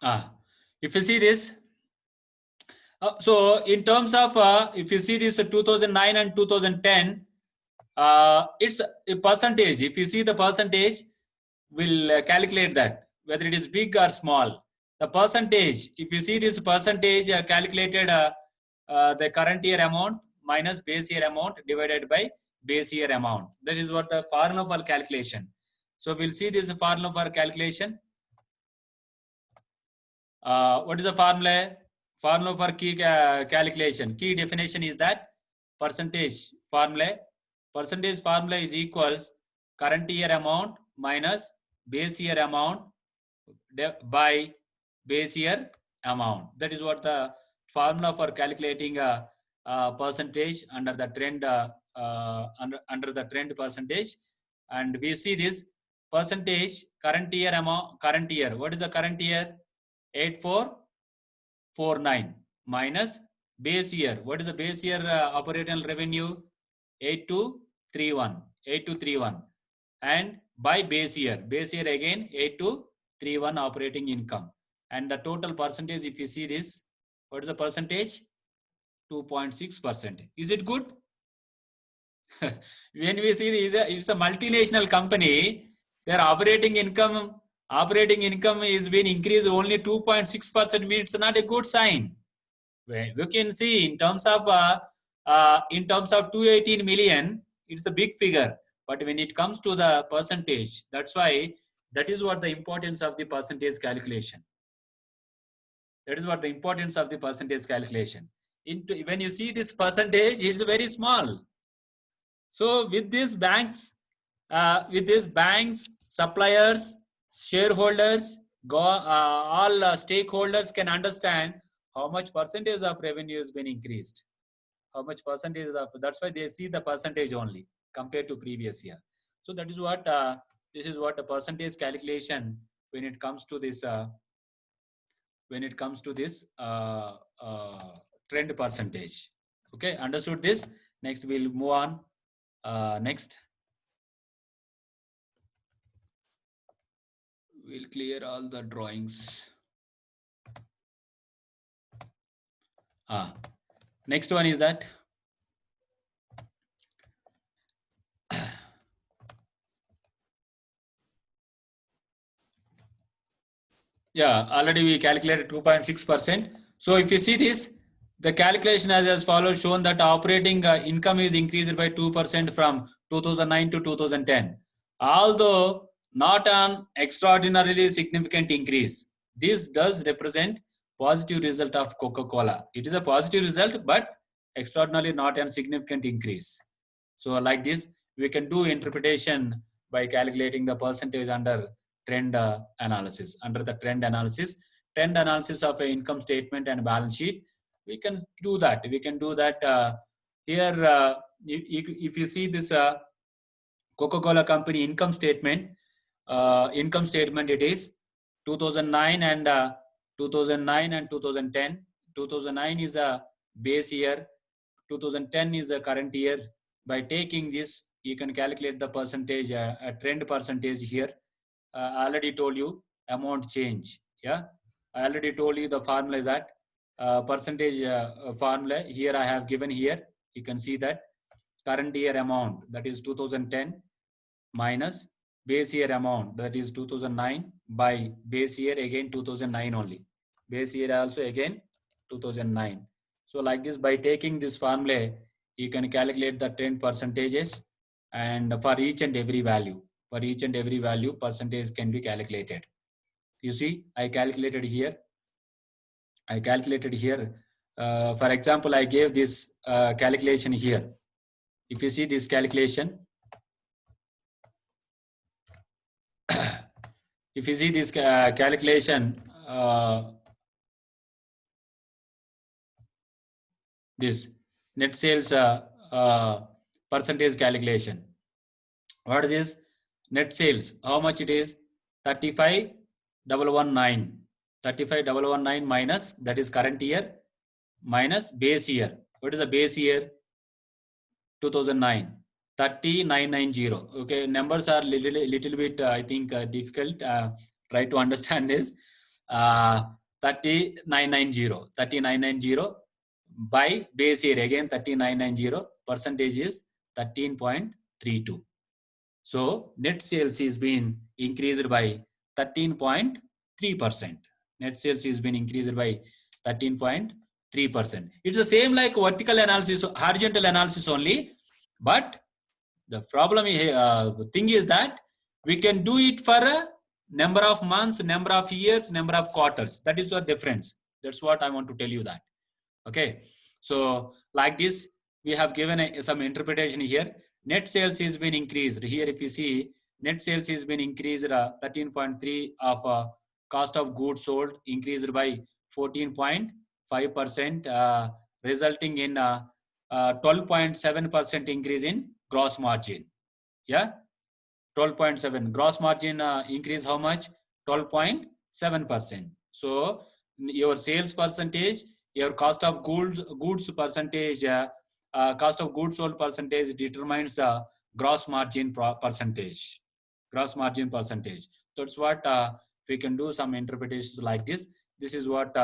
If you see this, so in terms of if you see this 2009 and 2010, it's a percentage. If you see the percentage, we'll calculate that whether it is big or small. The percentage, if you see this percentage calculated the current year amount minus base year amount divided by base year amount. That is what the formula for calculation. So we'll see this formula for calculation. What is the formula? Formula for key calculation. Key definition is that percentage formula. Percentage formula is equals current year amount minus base year amount by base year amount. That is what the formula for calculating a percentage under the trend under the trend percentage. And we see this percentage current year amount, current year. What is the current year? 8449 minus base year. What is the base year operational revenue? 8231 and by base year again 8231 operating income, and the total percentage, if you see this, what is the percentage? 2.6%. Is it good? When we see this, it's a multinational company, their operating income is being increased only 2.6%, means it's not a good sign. You can see in terms of 218 million, it's a big figure, but when it comes to the percentage, that's why that is what the importance of the percentage calculation. That is what the importance of the percentage calculation. When you see this percentage, it's very small. So with these banks, suppliers, shareholders, all stakeholders can understand how much percentage of revenue has been increased. How much percentage of, that's why they see the percentage only compared to previous year. So that is what this is what the percentage calculation when it comes to this trend percentage. Okay, understood this? Next we'll move on. Next, we'll clear all the drawings. Next one is that yeah, already we calculated 2.6%. So if you see this, the calculation as follows, shown that operating income is increased by 2% from 2009 to 2010. Although not an extraordinarily significant increase, this does represent positive result of Coca-Cola. It is a positive result, but extraordinarily not a significant increase. So like this, we can do interpretation by calculating the percentage under trend analysis. Under the trend analysis of an income statement and balance sheet, we can do that. Here. If you see this Coca-Cola company income statement, it is 2009 and 2010. 2009 is a base year, 2010 is a current year. By taking this, you can calculate the percentage, a trend percentage here. I already told you amount change. Yeah, I already told you the formula is that percentage formula. Here I have given here. You can see that current year amount, that is 2010, minus base year amount, that is 2009, by base year again 2009 only. Base year also again 2009. So like this, by taking this formula, you can calculate the trend percentages, and for each and every value, percentage can be calculated. You see, I calculated here. For example, I gave this calculation here. If you see this calculation, this net sales percentage calculation. What is this? Net sales, how much it is? 35,119 minus, that is current year, minus base year. What is the base year? 2009, 30,990. Okay, numbers are little bit I think difficult. Try to understand this. 3990 by base year again 3990 percentage is 13.32. So net sales is been increased by 13.3%. Net sales is been increased by 13.3%. It's the same like vertical analysis, horizontal analysis only, but the problem thing is that we can do it for a number of months, number of years, number of quarters. That is the difference. That's what I want to tell you that. Okay. So like this, we have given some interpretation here. Net sales has been increased. Here, if you see, net sales has been increased 13.3 of cost of goods sold increased by 14.5%, resulting in 12.7% increase in gross margin. Yeah, 12.7 gross margin increase how much? 12.7%. So your sales percentage, your cost of goods percentage, cost of goods sold percentage determines the gross margin percentage. Gross margin percentage. That's what we can do some interpretations like this. This is what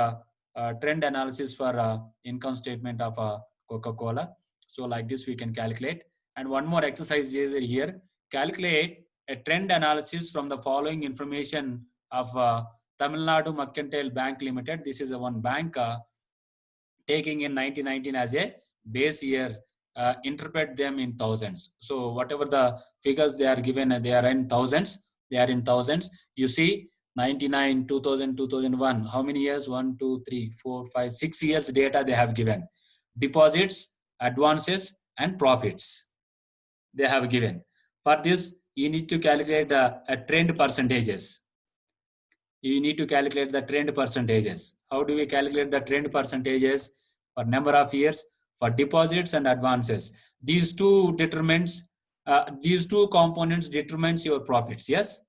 trend analysis for income statement of Coca-Cola. So like this we can calculate. And one more exercise is here. Calculate a trend analysis from the following information of Tamil Nadu Mercantile Bank Limited. This is one bank taking in 1919 as a base year. Interpret them in thousands. So whatever the figures they are given, they are in thousands. They are in thousands. You see, 99, 2000, 2001. How many years? 1, 2, 3, 4, 5, 6 years data they have given. Deposits, advances, and profits they have given. For this, you need to calculate a trend percentages. You need to calculate the trend percentages. How do we calculate the trend percentages? For number of years, for deposits and advances. These two components determines your profits. Yes,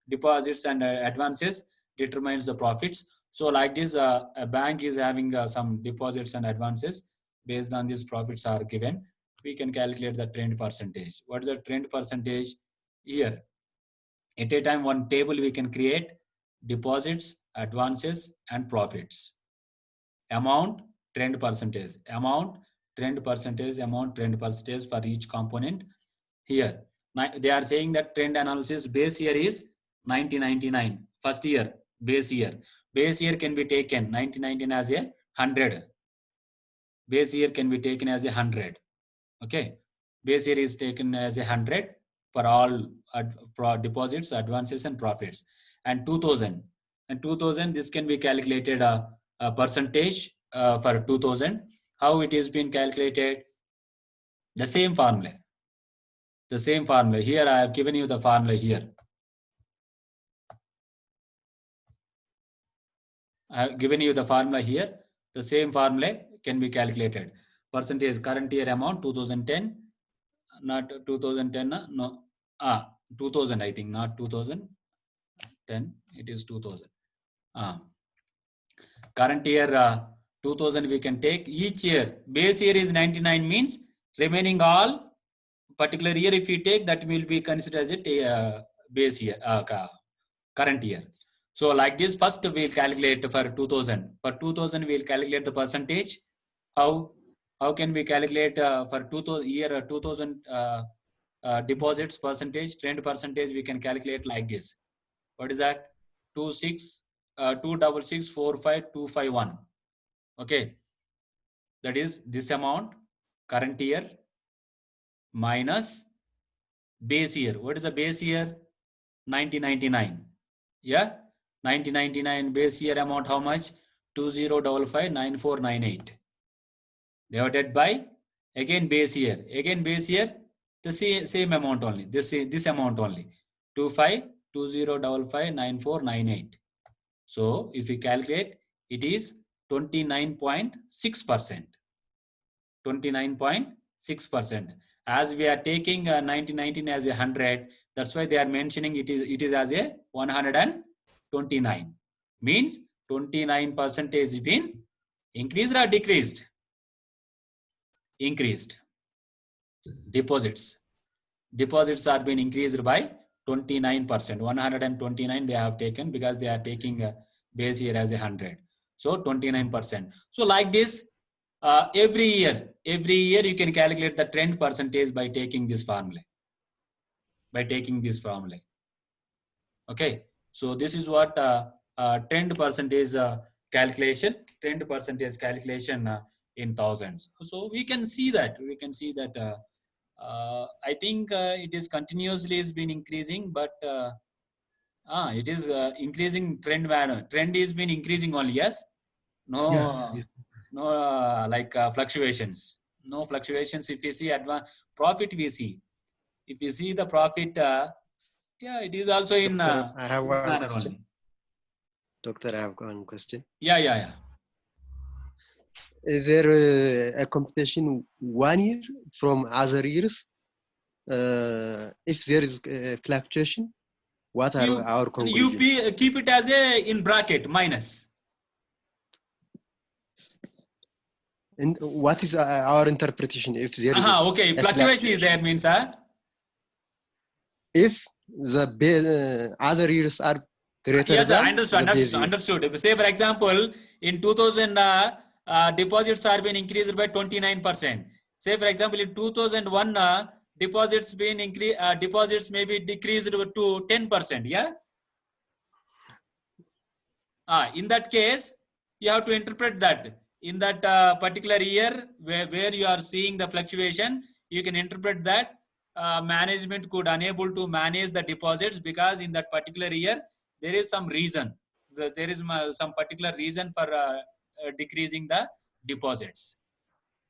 deposits and advances determines the profits. So like this, a bank is having some deposits and advances. Based on these profits are given, we can calculate the trend percentage. What is the trend percentage? Here, at a time, one table we can create: deposits, advances, and profits. Amount, trend percentage. Amount, trend percentage. Amount, trend percentage for each component. Here, they are saying that trend analysis base year is 1999. First year, base year. Base year can be taken 1999 as a 100. Base year can be taken as a 100. Okay, base year is taken as a 100 for all deposits, advances, and profits. And 2000, this can be calculated a percentage for 2000. How it is been calculated? The same formula. The same formula. Here I have given you the formula here. I have given you the formula here. The same formula can be calculated. Percentage current year amount 2010, not 2010, no, 2000 I think, not 2010, it is 2000. Current year 2000 we can take. Each year, base year is 99 means remaining all particular year if we take, that will be considered as a base year, current year. So like this, first we'll calculate for 2000. For 2000 we'll calculate the percentage. How can we calculate for 2000 deposits percentage, trend percentage? We can calculate like this. What is that? 266,45251. Okay, that is this amount current year minus base year. What is the base year? 1999. Yeah, 1999 base year amount how much? 20559498 divided by again base year. Again base year, the same amount only. This amount only, 2520559498. So if we calculate, it is 29.6%. 29.6%. As we are taking 1919 as a 100, that's why they are mentioning it is as a 129. Means 29% is been increased or decreased? Increased. Deposits are been increased by 29%. 129 they have taken because they are taking base year as 100. So 29%. So like this, every year you can calculate the trend percentage by taking this formula. Okay. So this is what trend percentage calculation in thousands. So we can see that I think it is continuously has been increasing, but it is increasing trend manner. Trend is been increasing only. Yes. No. Yes. No like fluctuations. No fluctuations. If you see profit, we see. If you see the profit, yeah, it is also in Doctor, I have one manner question. only. Doctor, I have one question. Yeah. Is there a competition 1 year from other years? If there is fluctuation, what are our conclusions? You keep it as a in bracket minus. And what is our interpretation if there is okay, fluctuation is there means if the other years are greater yes, than understood. If say for example in 2000 deposits are been increased by 29%. Say for example in 2001 deposits been increased, deposits may be decreased to 10%. Yeah. In that case, you have to interpret that in that particular year where you are seeing the fluctuation, you can interpret that management could unable to manage the deposits because in that particular year there is some reason. There is some particular reason for decreasing the deposits.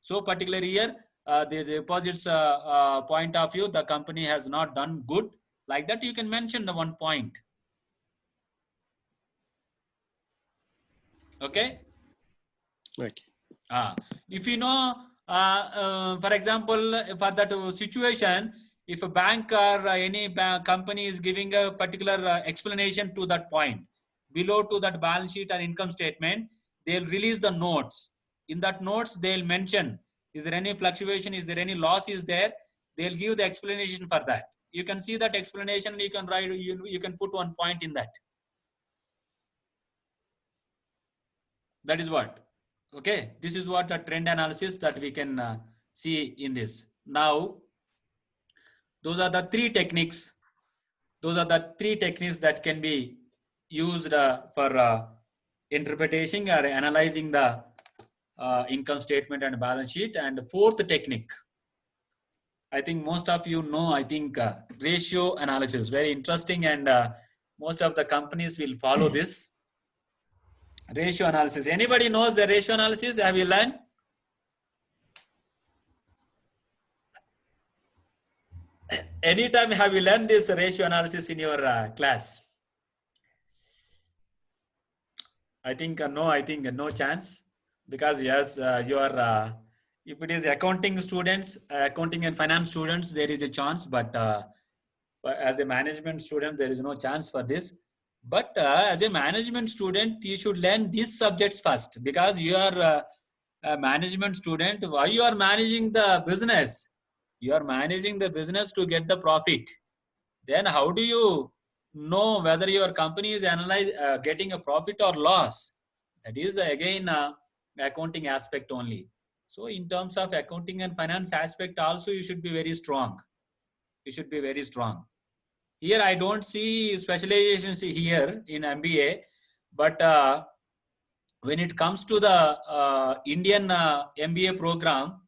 So particular year, the deposits point of view, the company has not done good. Like that, you can mention the one point. Okay. If you know, for example, for that situation, if a bank or any company is giving a particular explanation to that point, below to that balance sheet or income statement, they'll release the notes. In that notes, they'll mention, is there any fluctuation? Is there any loss is there? They'll give the explanation for that. You can see that explanation and you can write, you can put one point in that. That is what. Okay, this is what a trend analysis that we can see in this. Now, those are the three techniques. Those are the three techniques that can be used for interpreting or analyzing the income statement and balance sheet. And fourth technique, I think most of you know, I think ratio analysis, very interesting, and most of the companies will follow this. Ratio analysis. Anybody knows the ratio analysis? Have you learned? Anytime have you learned this ratio analysis in your class? I think no chance, because yes, you are if it is accounting students, accounting and finance students, there is a chance, but as a management student, there is no chance for this. But as a management student, you should learn these subjects first, because you are a management student. Why you are managing the business? You are managing the business to get the profit. Then how do you know whether your company is getting a profit or loss? That is again accounting aspect only. So in terms of accounting and finance aspect also, you should be very strong. You should be very strong. Here I don't see specializations here in MBA, but when it comes to the Indian MBA program,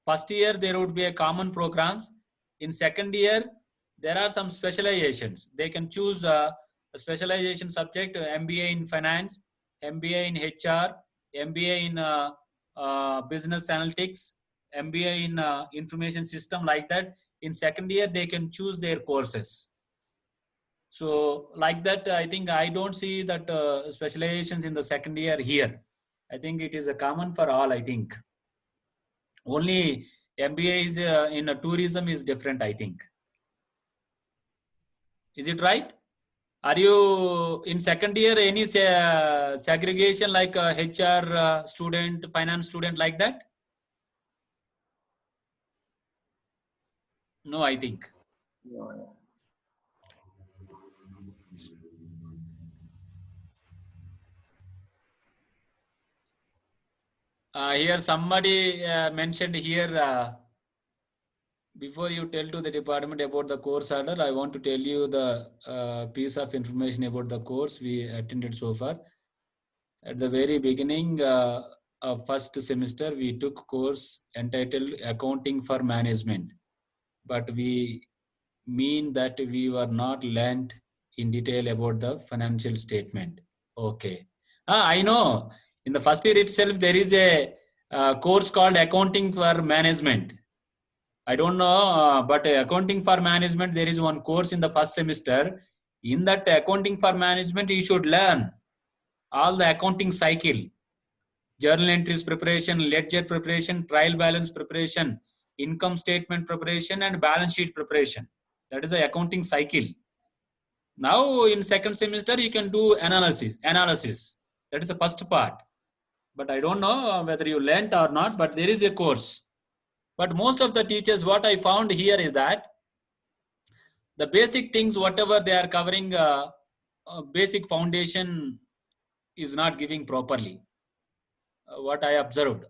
first year there would be a common programs. In second year, there are some specializations. They can choose a specialization subject, MBA in finance, MBA in HR, MBA in business analytics, MBA in information system, like that. In second year, they can choose their courses. So like that, I think I don't see that specializations in the second year here. I think it is a common for all, I think. Only MBA is in tourism is different, I think. Is it right? Are you in second year any segregation like HR student, finance student, like that? No, I think. Here somebody mentioned here, before you tell to the department about the course order, I want to tell you the piece of information about the course we attended so far. At the very beginning of first semester, we took course entitled Accounting for Management, but we mean that we were not learned in detail about the financial statement. Okay. I know. In the first year itself, there is a course called Accounting for Management. I don't know, but Accounting for Management, there is one course in the first semester. In that Accounting for Management, you should learn all the accounting cycle: journal entries preparation, ledger preparation, trial balance preparation, income statement preparation, and balance sheet preparation. That is the accounting cycle. Now in second semester, you can do analysis. That is the first part. But I don't know whether you learnt or not, but there is a course. But most of the teachers, what I found here is that the basic things, whatever they are covering, basic foundation is not giving properly. What I observed,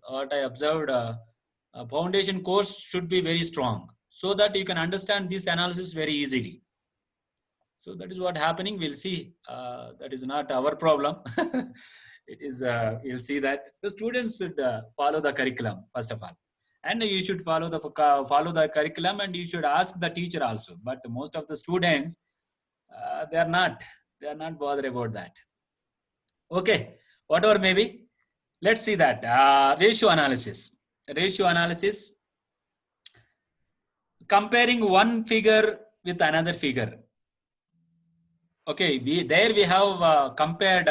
foundation course should be very strong so that you can understand this analysis very easily. So that is what happening. We'll see. That is not our problem. It is. We'll see that the students should follow the curriculum first of all, and you should follow the curriculum, and you should ask the teacher also. But most of the students, they are not. They are not bothered about that. Okay, whatever maybe. Let's see that ratio analysis. Ratio analysis, comparing one figure with another figure. Okay, we have compared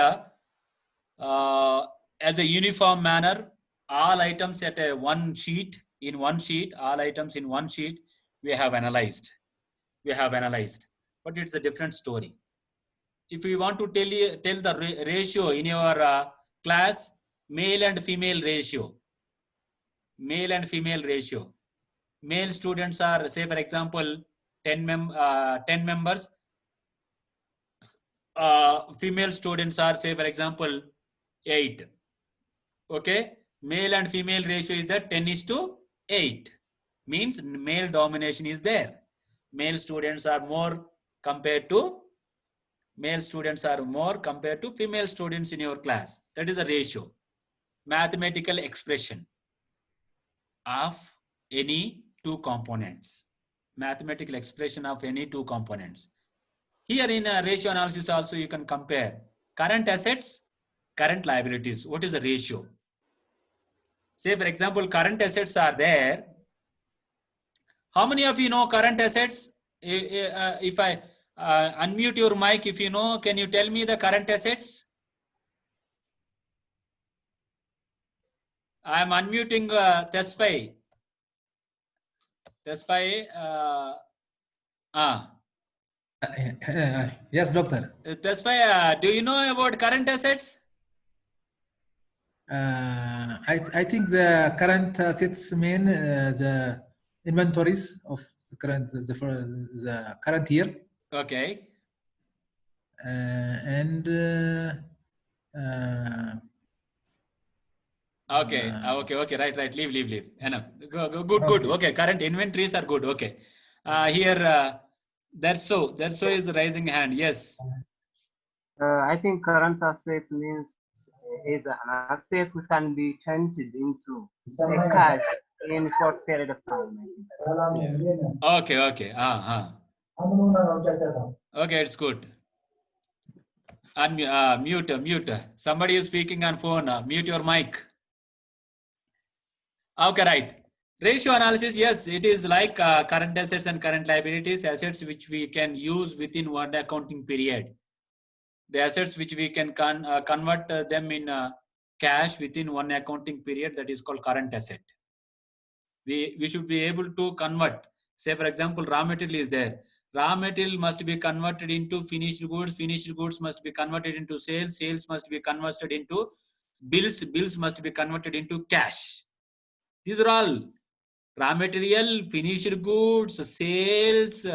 as a uniform manner all items at one sheet, all items in one sheet. We have analyzed, but it's a different story. If we want to tell the ratio in your class, male and female ratio, male students are, say for example, 10 members. Female students are, say for example, 8. Okay, male and female ratio is that 10:8, means male domination is there. Male students are more compared to female students in your class. That is a ratio, mathematical expression of any two components. Mathematical expression of any two components. Here in ratio analysis also you can compare current assets, current liabilities. What is the ratio? Say for example, current assets are there. How many of you know current assets? If I unmute your mic, if you know, can you tell me the current assets? I am unmuting Tesfai. Yes, doctor. Tesfai, do you know about current assets? I think the current assets mean the inventories of the current year. Okay. Okay. Right. Leave. Enough. Good. Okay. Current inventories are good. Okay. Here, Derso is raising hand. Yes. I think current asset means is an asset which can be changed into a cash in a short period of time. Okay. Okay, it's good. Mute. Somebody is speaking on phone. Mute your mic. Okay, right. Ratio analysis, yes, it is like current assets and current liabilities, assets which we can use within one accounting period. The assets which we can convert them in cash within one accounting period, that is called current asset. We should be able to convert. Say for example, raw material is there. Raw material must be converted into finished goods must be converted into sales must be converted into bills must be converted into cash. These are all raw material, finished goods, sales,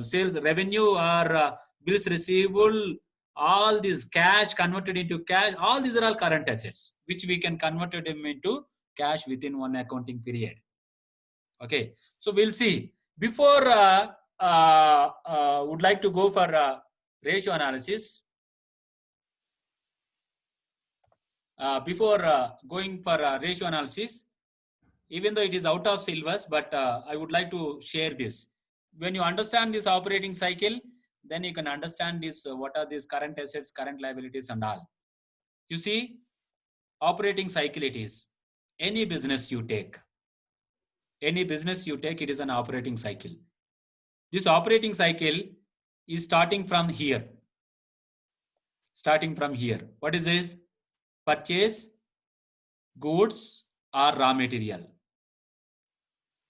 sales revenue, or bills receivable, all these cash converted into cash, all these are all current assets, which we can convert them into cash within one accounting period. Okay, so we'll see. Before would like to go for ratio analysis. Before going for ratio analysis, even though it is out of syllabus, but I would like to share this. When you understand this operating cycle, then you can understand this, what are these current assets, current liabilities and all. You see, operating cycle it is. Any business you take, it is an operating cycle. This operating cycle is starting from here. What is this? Purchase goods or raw material.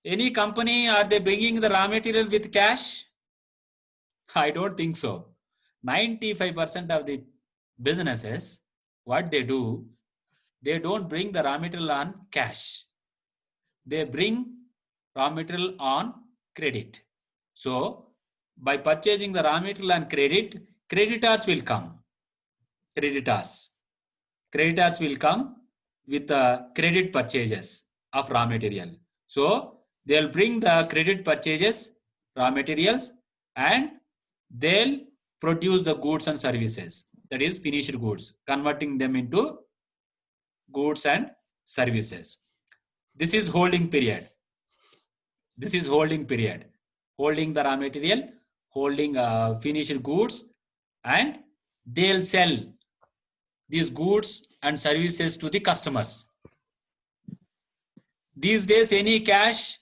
Any company, are they bringing the raw material with cash? I don't think so. 95% of the businesses, what they do, they don't bring the raw material on cash. They bring raw material on credit. So, by purchasing the raw material on credit, creditors will come. Creditors will come with the credit purchases of raw material. So, they'll bring the credit purchases, raw materials, and they'll produce the goods and services. That is finished goods, converting them into goods and services. This is holding period. Holding the raw material, holding finished goods, and they'll sell these goods and services to the customers. These days, any cash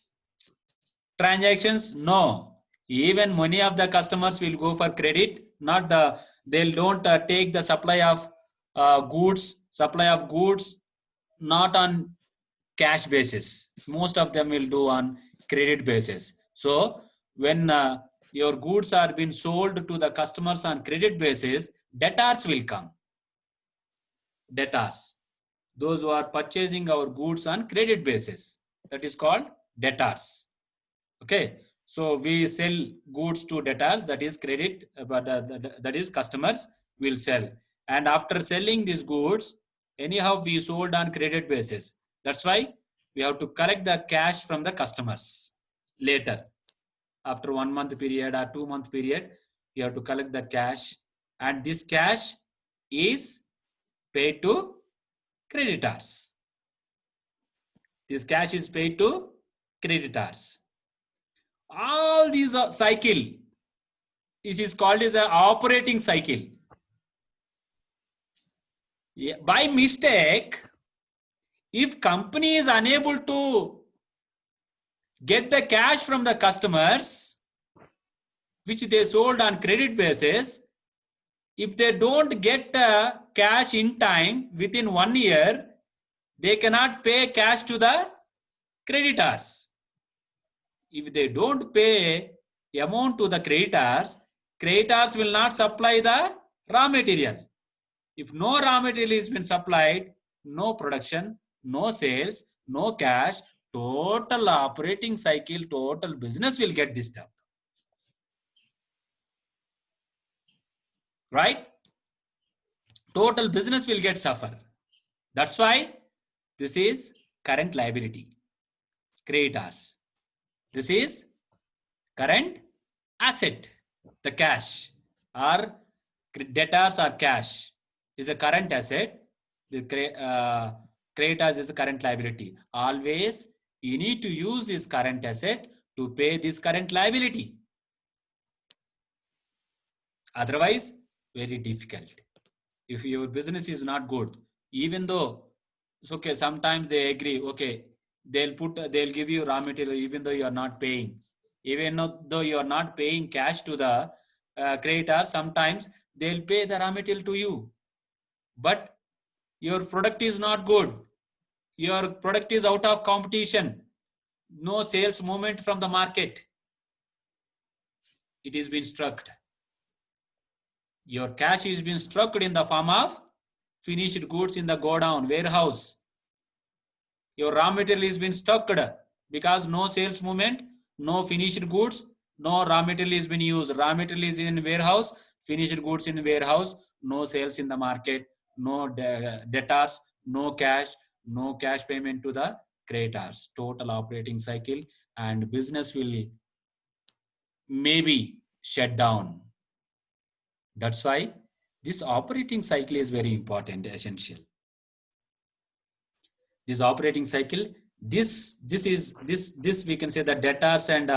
transactions? No. Even many of the customers will go for credit. They don't take the supply of goods, not on cash basis. Most of them will do on credit basis. So when your goods are being sold to the customers on credit basis, debtors will come. Debtors. Those who are purchasing our goods on credit basis. That is called debtors. Okay. So we sell goods to debtors, that is credit, but that is customers will sell. And after selling these goods, anyhow we sold on credit basis. That's why we have to collect the cash from the customers later. After 1 month period or 2 month period, you have to collect the cash, and this cash is paid to creditors. This cash is paid to creditors. All these cycle, this is called as an operating cycle. By mistake, if company is unable to get the cash from the customers, which they sold on credit basis, if they don't get cash in time within 1 year, they cannot pay cash to the creditors. If they don't pay amount to the creditors will not supply the raw material. If no raw material has been supplied, no production, no sales, no cash, total operating cycle, total business will get disturbed. Right? Total business will get suffer. That's why this is current liability, creditors. This is current asset, the cash, or debtors or cash is a current asset. The creditors is a current liability. Always you need to use this current asset to pay this current liability. Otherwise, very difficult. If your business is not good, even though it's okay, sometimes they agree, okay, they'll give you raw material even though you are not paying. Even though you are not paying cash to the creditor, sometimes they'll pay the raw material to you. But your product is not good. Your product is out of competition. No sales movement from the market. It is been struck. Your cash is been struck in the form of finished goods in the godown, warehouse. Your raw material is been stuck because no sales movement, no finished goods, no raw material is been used. Raw material is in warehouse, Finished goods in warehouse, no sales in the market, no debtors, no cash payment to the creditors. Total operating cycle, and business will maybe shut down. That's why this operating cycle is very important, essential. This operating cycle, this we can say that debtors and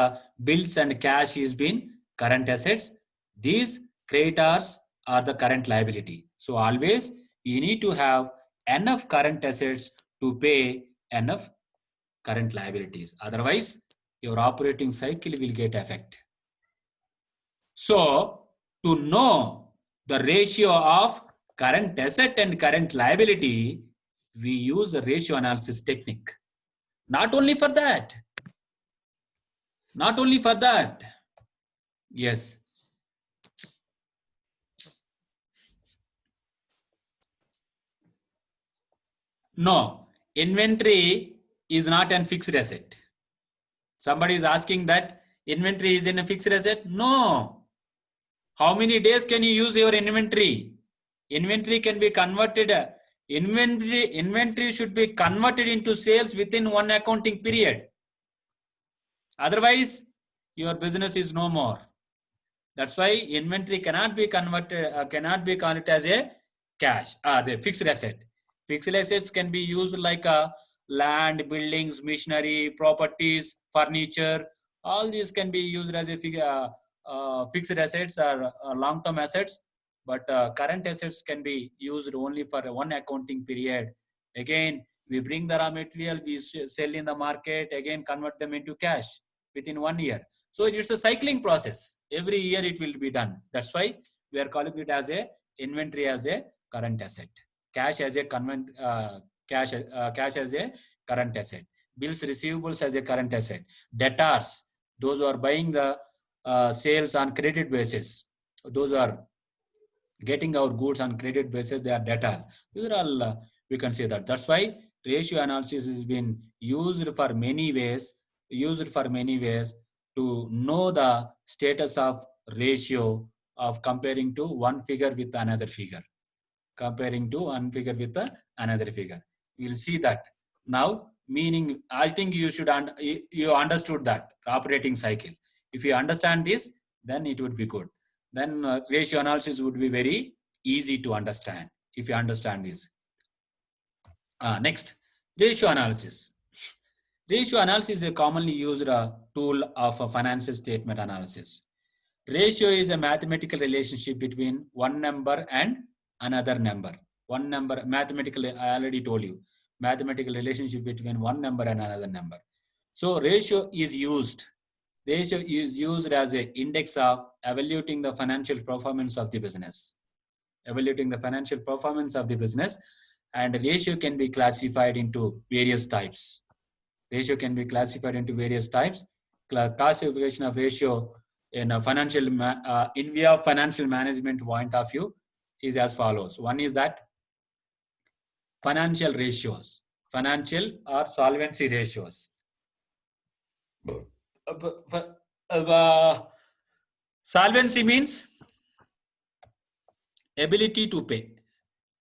bills and cash is been current assets. These creditors are the current liability. So always you need to have enough current assets to pay enough current liabilities. Otherwise, your operating cycle will get affected. So to know the ratio of current asset and current liability, we use a ratio analysis technique. Not only for that. Yes. No, inventory is not a fixed asset. Somebody is asking that inventory is in a fixed asset. No. How many days can you use your inventory? Inventory can be converted. Inventory should be converted into sales within one accounting period. Otherwise, your business is no more. That's why inventory cannot be converted as a cash or the fixed asset. Fixed assets can be used like land, buildings, machinery, properties, furniture. All these can be used as a fixed assets or long-term assets. But current assets can be used only for one accounting period. Again, we bring the raw material, we sell in the market, again convert them into cash within 1 year. So it's a cycling process. Every year it will be done. That's why we are calling it as a inventory as a current asset. Cash as a cash as a current asset. Bills, receivables as a current asset. Debtors, those who are buying the sales on credit basis. Those are getting our goods on credit basis, they are debtors. These are all, we can say that. That's why ratio analysis has been used for many ways to know the status of ratio of comparing to one figure with another figure. We'll see that. Now, meaning, I think you understood that operating cycle. If you understand this, then it would be good. Then ratio analysis would be very easy to understand if you understand this. Next, ratio analysis. Ratio analysis is a commonly used tool of a financial statement analysis. Ratio is a mathematical relationship between one number and another number. One number, mathematically, I already told you, mathematical relationship between one number and another number. So ratio is used as an index of evaluating the financial performance of the business. And ratio can be classified into various types. Classification of ratio in a financial, in view of financial management point of view is as follows. One is that financial ratios, financial or solvency ratios. Solvency means ability to pay.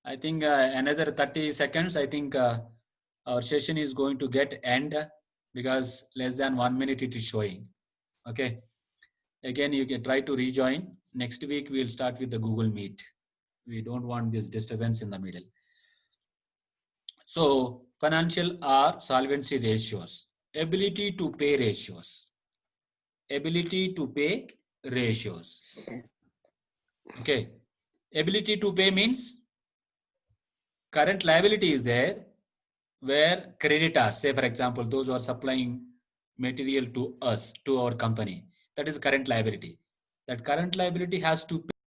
I think another 30 seconds, I think our session is going to get end because less than 1 minute it is showing. Okay. Again, you can try to rejoin. Next week, we'll start with the Google Meet. We don't want this disturbance in the middle. So financial or solvency ratios, ability to pay ratios. Okay. Ability to pay means current liability is there where creditors, say for example, those who are supplying material to us, to our company, that is current liability. That current liability has to pay